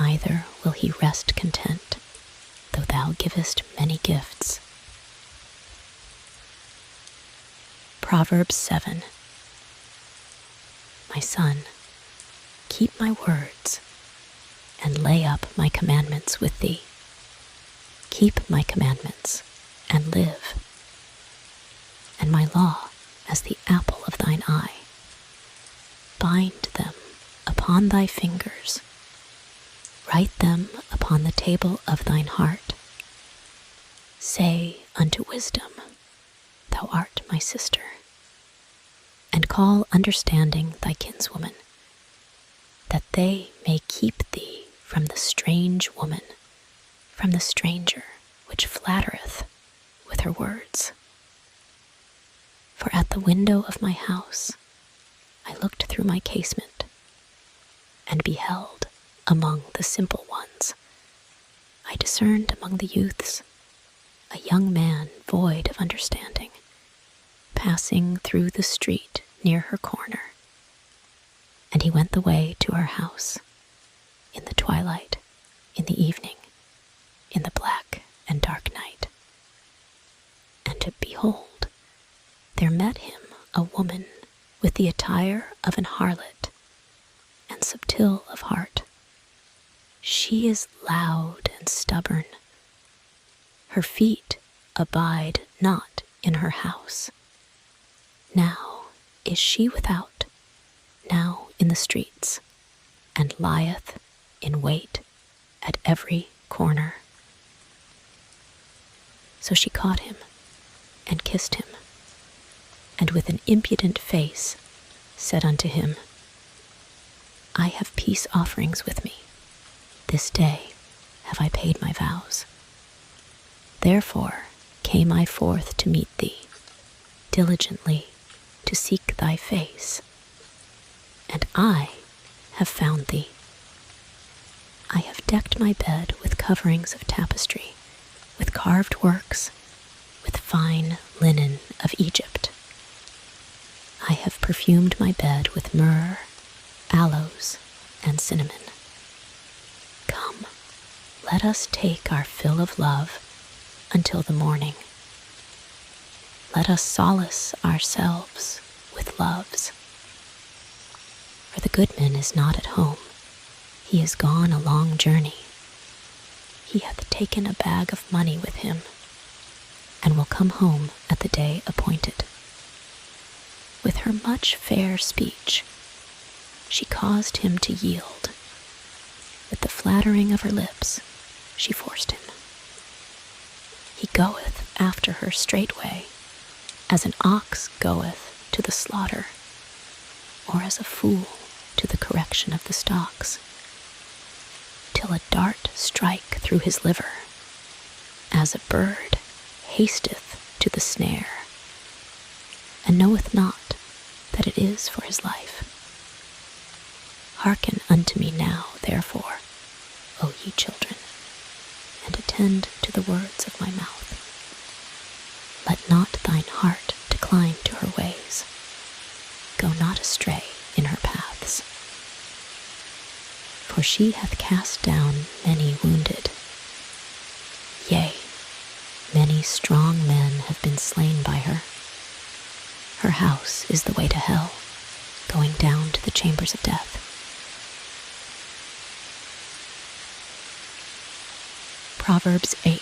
neither will he rest content, though thou givest many gifts. Proverbs 7. My son, keep my words, and lay up my commandments with thee. Keep my commandments, and live, and my law as the apple of thine eye. Bind them upon thy fingers, write them upon the table of thine heart. Say unto wisdom, thou art my sister, and call understanding thy kinswoman, that they may keep thee from the strange woman, from the stranger which flattereth with her words. For at the window of my house I looked through my casement, and beheld among the simple ones, I discerned among the youths a young man void of understanding, passing through the street near her corner. And he went the way to her house, in the twilight, in the evening, in the black and dark night. And behold, there met him a woman with the attire of an harlot, and subtil of heart. She is loud and stubborn. Her feet abide not in her house. Now is she without, now in the streets, and lieth in wait at every corner. So she caught him, and kissed him, and with an impudent face said unto him, I have peace offerings with me. This day have I paid my vows. Therefore came I forth to meet thee, diligently to seek thy face. And I have found thee. I have decked my bed with coverings of tapestry, with carved works, with fine linen of Egypt. I have perfumed my bed with myrrh, aloes, and cinnamon. Come, let us take our fill of love until the morning. Let us solace ourselves with loves. For the goodman is not at home. He is gone a long journey. He hath taken a bag of money with him, and will come home at the day appointed. With her much fair speech, she caused him to yield. With the flattering of her lips, she forced him. He goeth after her straightway, as an ox goeth to the slaughter, or as a fool to the correction of the stocks, till a dart strike through his liver, as a bird hasteth to the snare, and knoweth not that it is for his life. Hearken unto me now, therefore, O ye children, and attend to the words of my mouth. Let not thine heart decline to her ways. Go not astray in her paths. For she hath cast down many wounded. Yea, many strong men have been slain by her. Her house is the way to hell, going down to the chambers of death. Proverbs 8.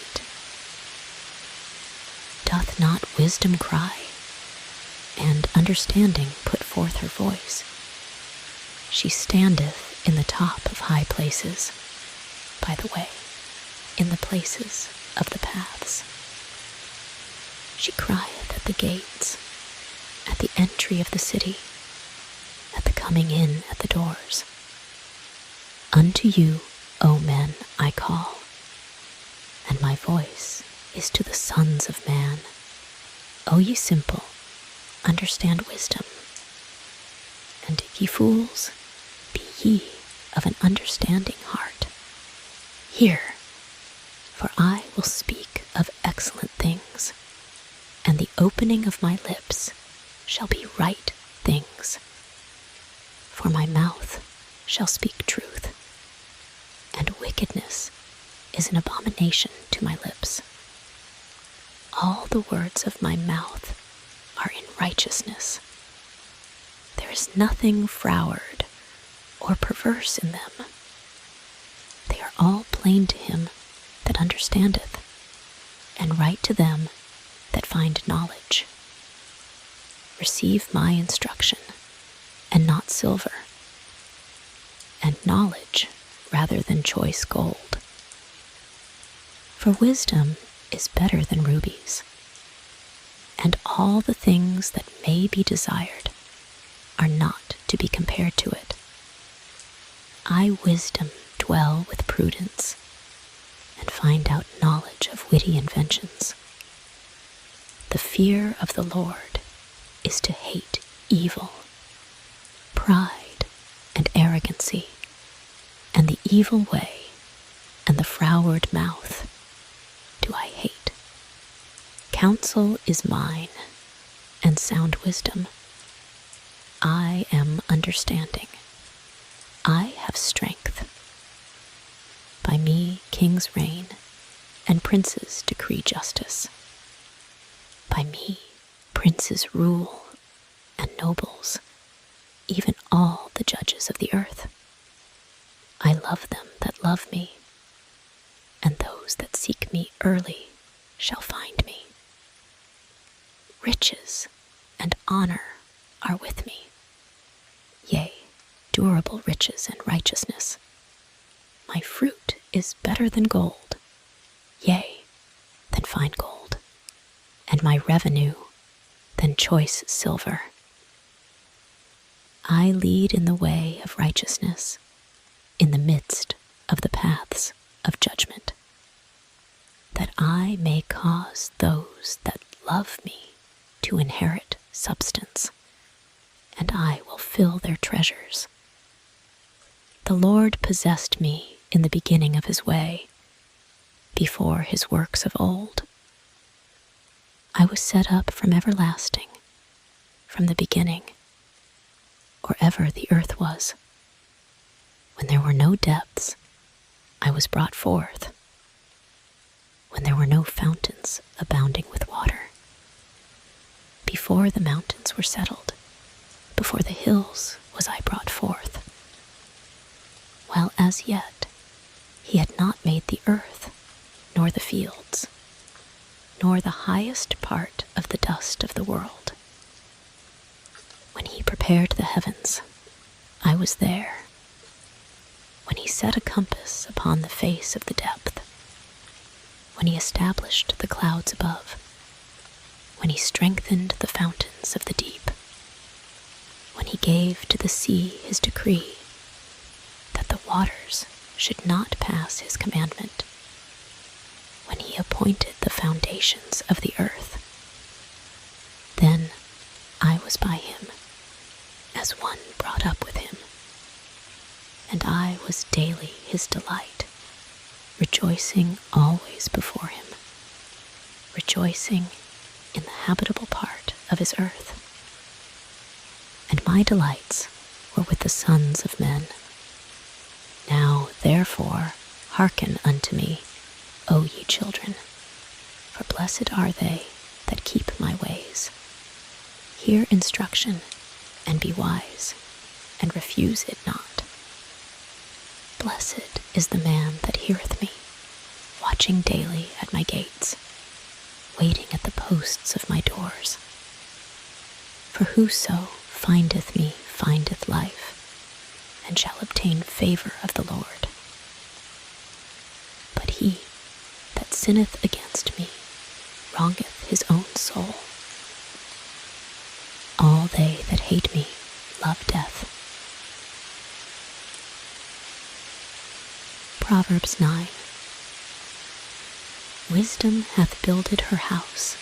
Doth not wisdom cry, and understanding put forth her voice? She standeth in the top of high places, by the way, in the places of the paths. She crieth at the gates, at the entry of the city, at the coming in at the doors. Unto you, O men, I call, and my voice is to the sons of man. O ye simple, understand wisdom, and ye fools, be ye of an understanding heart. Hear, for I will speak of excellent things, and the opening of my lips shall be right things. For my mouth shall speak truth, and wickedness is an abomination to my lips. All the words of my mouth are in righteousness. There is nothing froward or perverse in them. They are all plain to him that understandeth, and right to them that find knowledge. Receive my instruction, and not silver, and knowledge rather than choice gold. For wisdom is better than rubies, and all the things that may be desired are not to be compared to it. I, wisdom, dwell with prudence, and find out knowledge of witty inventions. The fear of the Lord is to hate evil, pride and arrogancy, and the evil way, and the froward mouth do I hate. Counsel is mine, and sound wisdom. I am understanding. I have strength. By me kings reign, and princes decree justice. By me princes rule, and nobles, even all the judges of the earth. I love them that love me, and those that seek me early shall find me. Riches and honor are with me, yea, durable riches and righteousness. My fruit is better than gold, yea, than fine gold, and my revenue than choice silver. I lead in the way of righteousness, in the midst of the paths of judgment, that I may cause those that love me to inherit substance, and I will fill their treasures. The Lord possessed me in the beginning of his way, before his works of old. I was set up from everlasting, from the beginning, or ever the earth was. When there were no depths, I was brought forth. When there were no fountains abounding with water. Before the mountains were settled, before the hills was I brought forth. While as yet he had not made the earth, nor the fields, nor the highest part of the dust of the world. When he prepared the heavens, I was there. When he set a compass upon the face of the depth, when he established the clouds above, when he strengthened the fountains of the deep, when he gave to the sea his decree, that the waters should not pass his commandment, when he appointed the foundations of the earth, then I was by him, as one brought up with him, and I was daily his delight, rejoicing always before him, rejoicing in the habitable part of his earth. And my delights were with the sons of men. Now, therefore, hearken unto me, O ye children, for blessed are they that keep my ways. Hear instruction, and be wise, and refuse it not. Blessed is the man that heareth me, watching daily at my gates, waiting at the posts of my doors. For whoso findeth me findeth life, and shall obtain favor of the Lord. But he that sinneth against me wrongeth his own soul. All they that hate me love death. Proverbs 9. Wisdom hath builded her house,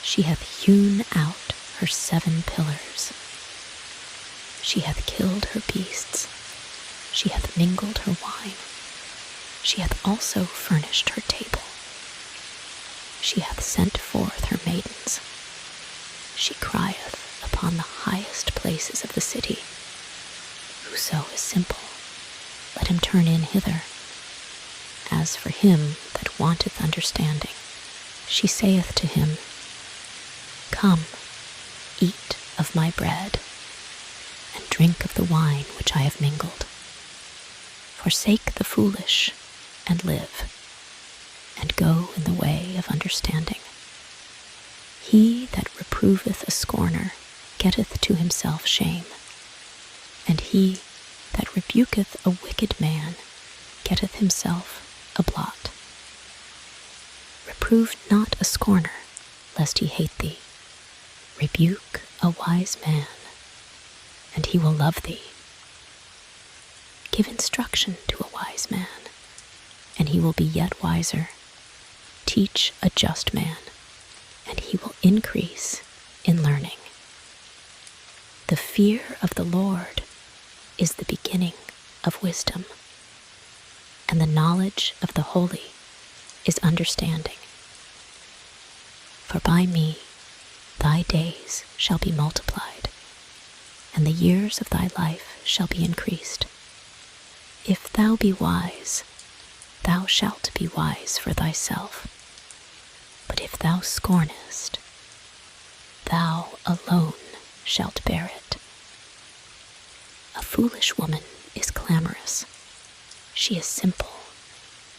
she hath hewn out her 7 pillars. She hath killed her beasts, she hath mingled her wine, she hath also furnished her table. She hath sent forth her maidens, she crieth upon the highest places of the city. Whoso is simple, let him turn in hither, As for him that wanteth understanding, she saith to him, Come, eat of my bread, and drink of the wine which I have mingled. Forsake the foolish, and live, and go in the way of understanding. He that reproveth a scorner getteth to himself shame, and he that rebuketh a wicked man getteth himself a blot. Reprove not a scorner, lest he hate thee. Rebuke a wise man, and he will love thee. Give instruction to a wise man, and he will be yet wiser. Teach a just man, and he will increase in learning. The fear of the Lord is the beginning of wisdom, and the knowledge of the holy is understanding. For by me thy days shall be multiplied, and the years of thy life shall be increased. If thou be wise, thou shalt be wise for thyself. But if thou scornest, thou alone shalt bear it. A foolish woman is clamorous. She is simple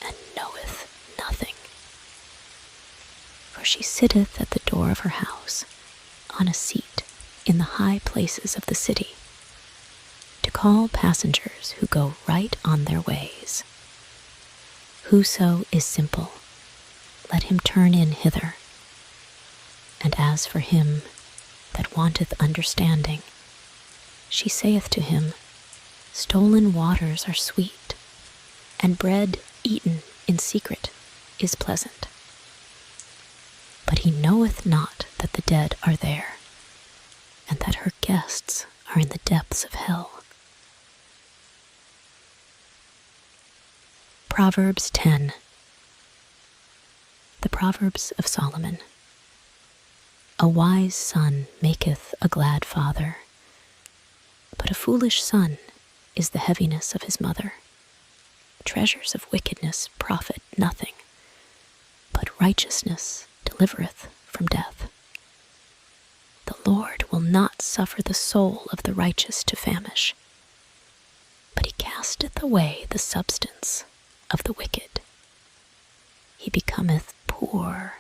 and knoweth nothing. For she sitteth at the door of her house, on a seat in the high places of the city, to call passengers who go right on their ways. Whoso is simple, let him turn in hither. And as for him that wanteth understanding, she saith to him, Stolen waters are sweet, and bread eaten in secret is pleasant. But he knoweth not that the dead are there, and that her guests are in the depths of hell. Proverbs 10. The Proverbs of Solomon. A wise son maketh a glad father, but a foolish son is the heaviness of his mother. Treasures of wickedness profit nothing, but righteousness delivereth from death. The Lord will not suffer the soul of the righteous to famish, but he casteth away the substance of the wicked. He becometh poor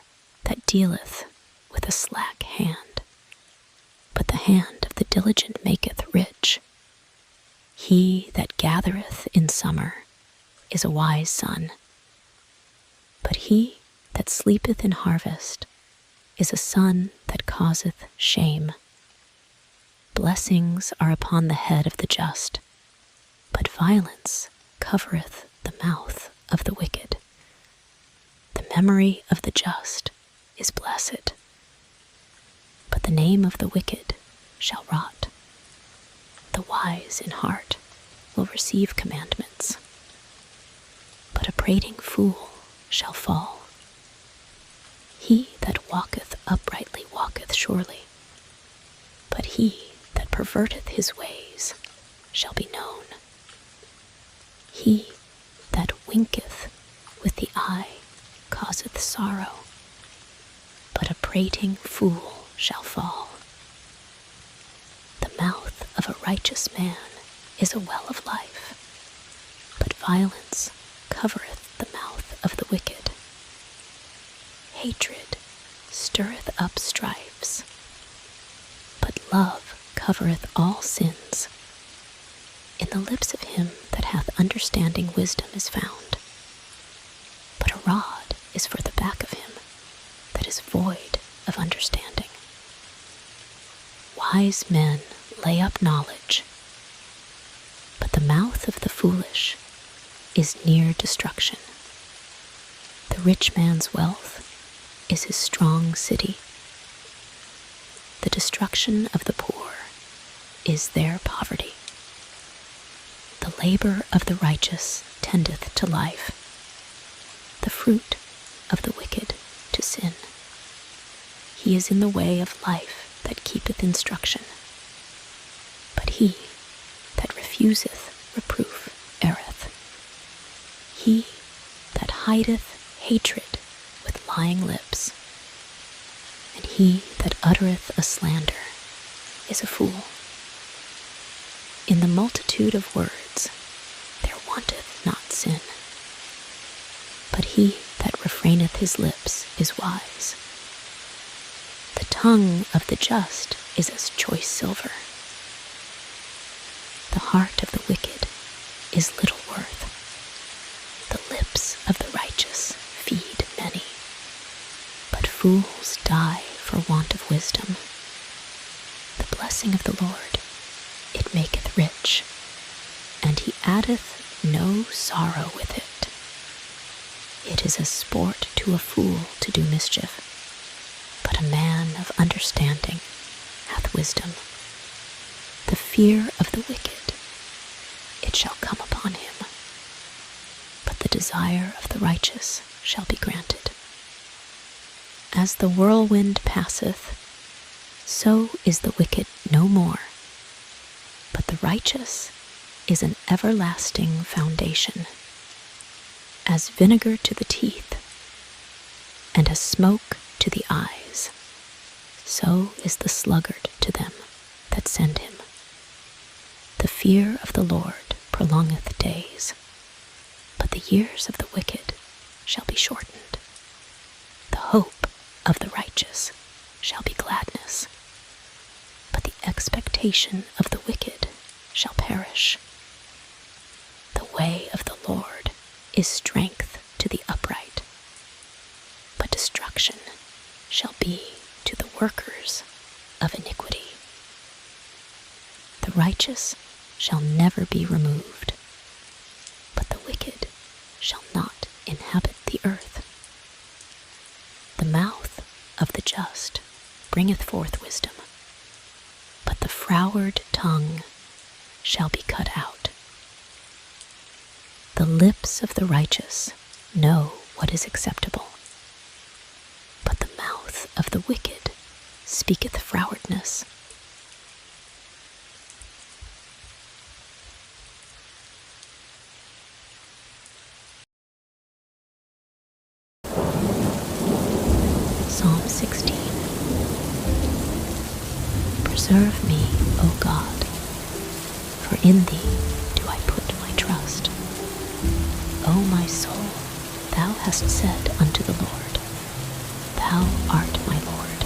that dealeth with a slack hand, but the hand of the diligent maketh rich. He that gathereth in summer is a wise son, but he that sleepeth in harvest is a son that causeth shame. Blessings are upon the head of the just, but violence covereth the mouth of the wicked. The memory of the just is blessed, but the name of the wicked shall rot. The wise in heart will receive commandments, but a prating fool shall fall. He that walketh uprightly walketh surely, but he that perverteth his ways shall be known. He that winketh with the eye causeth sorrow, but a prating fool shall fall. The mouth of a righteous man is a well of life, but violence covereth the mouth of the wicked. Hatred stirreth up strifes, but love covereth all sins. In the lips of him that hath understanding wisdom is found, but a rod is for the back of him that is void of understanding. Wise men lay up knowledge, but the mouth of the foolish is near destruction. The rich man's wealth is his strong city. The destruction of the poor is their poverty. The labor of the righteous tendeth to life, the fruit of the wicked to sin. He is in the way of life that keepeth instruction, but he that refuseth reproof erreth. He that hideth hatred with lying lips, and he that uttereth a slander is a fool. In the multitude of words there wanteth not sin, but he that refraineth his lips is wise. The tongue of the just is as choice silver. The heart of the wicked is little worth. The lips of the righteous feed many, but fools die for want of wisdom. The blessing of the Lord, it maketh rich, and he addeth no sorrow with it. It is a sport to a fool to do mischief, but a man of understanding hath wisdom. The fear of the wicked, it shall come upon him, but the desire of the righteous shall be granted. As the whirlwind passeth, so is the wicked no more, but the righteous is an everlasting foundation. As vinegar to the teeth, and as smoke to the eyes, so is the sluggard to them that send him. The fear of the Lord prolongeth days, but the years of the wicked shall be shortened. The hope of the righteous shall be gladness, but the expectation of the wicked shall perish. The way of the Lord is strength to the upright, but destruction shall be to the workers of iniquity. The righteous shall never be removed, but the wicked shall not inhabit the earth. The mouth of the just bringeth forth wisdom, but the froward tongue shall be cut out. The lips of the righteous know what is acceptable, but the mouth of the wicked speaketh frowardness. Psalm 16. Preserve me, O God, for in thee do I put my trust. O my soul, thou hast said unto the Lord, Thou art my Lord.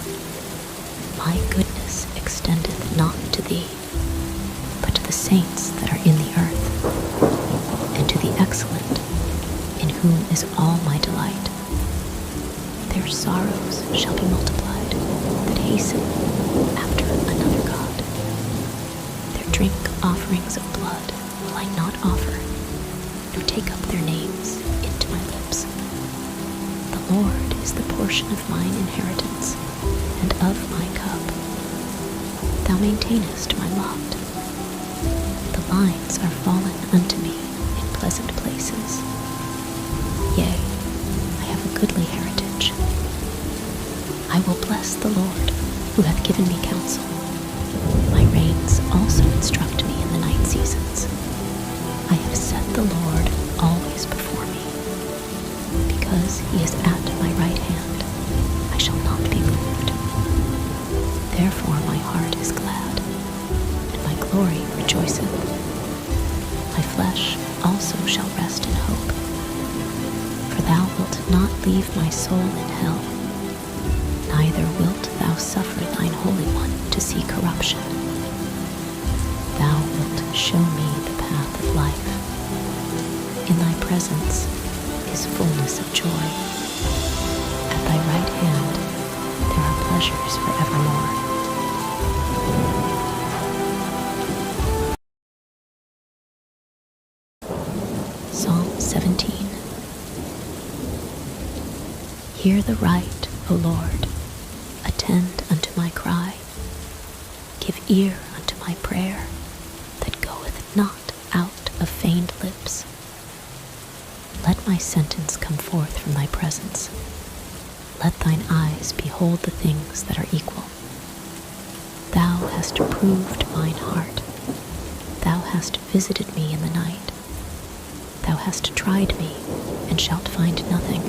My goodness extendeth not to thee, but to the saints that are in the earth, and to the excellent, in whom is all my delight. Their sorrows shall be multiplied, that hasten after another God. Their drink offerings of blood will I not offer, nor take up their names into my lips. The Lord is the portion of mine inheritance, and of my cup. Thou maintainest my lot. The lines are fallen unto me in pleasant places. Yea, I have a goodly heritage. I will bless the Lord, who hath given me counsel. My reins also instruct me in the night seasons. I have set the Lord always before me. Because he is at my right hand, I shall not be moved. Therefore my heart is glad, and my glory rejoiceth. My flesh also shall rest in hope. For thou wilt not leave my soul in hell, neither wilt thou suffer thine Holy One to see corruption. Thou wilt show me the path of life. In thy presence is fullness of joy. At thy right hand there are pleasures forevermore. Psalm 17. Hear the right, O Lord, attend unto my cry. Give ear unto my prayer, that goeth not out of feigned lips. Let my sentence come forth from thy presence. Let thine eyes behold the things that are equal. Thou hast proved mine heart. Thou hast visited me in the night. Thou hast tried me, and shalt find nothing.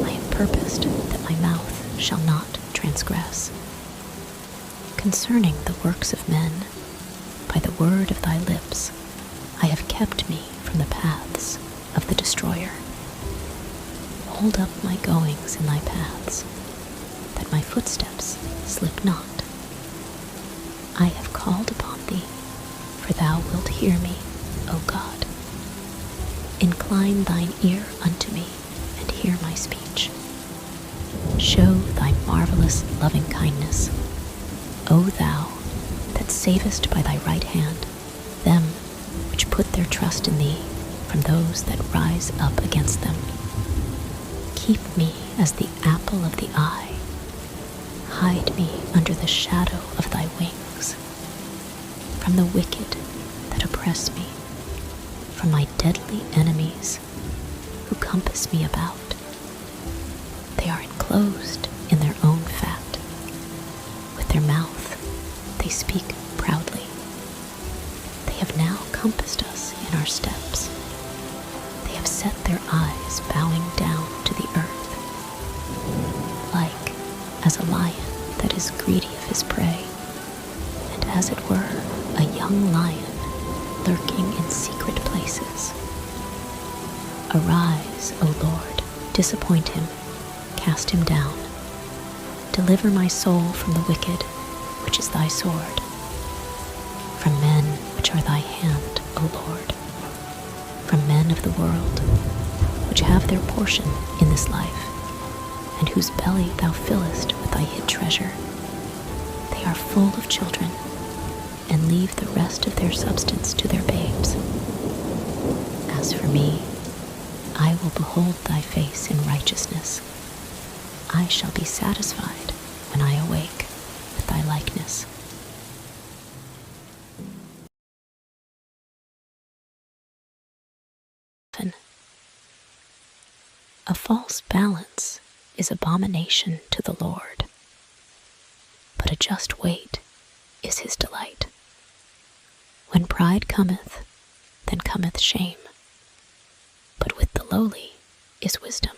I have purposed that my mouth shall not transgress. Concerning the works of men, by the word of thy lips, I have kept me from the paths of the destroyer. Hold up my goings in thy paths, that my footsteps slip not. I have called upon thee, for thou wilt hear me, O God. Incline thine ear unto me, and hear my speech. Show thy marvelous loving kindness, O thou that savest by thy right hand them which put their trust in thee from those that rise up against them. Keep me as the apple of the eye. Hide me under the shadow of thy wings. From the wicked that oppress me, from my deadly enemies who compass me about. They are enclosed in their own fat. With their mouth they speak proudly. They have now compassed us in our steps. They have set their eyes bowing down to the earth, like as a lion that is greedy of his prey, and as it were a young lion lurking in secret places. Arise, O Lord, disappoint him, cast him down. Deliver my soul from the wicked, which is thy sword, from men which are thy hand, O Lord, from men of the world, which have their portion in this life, and whose belly thou fillest with thy hid treasure. They are full of children, and leave the rest of their substance to their babes. As for me, I will behold thy face in righteousness. I shall be satisfied when I awake with thy likeness. A false balance is abomination to the Lord, but a just weight is his delight. When pride cometh, then cometh shame, but with the lowly is wisdom.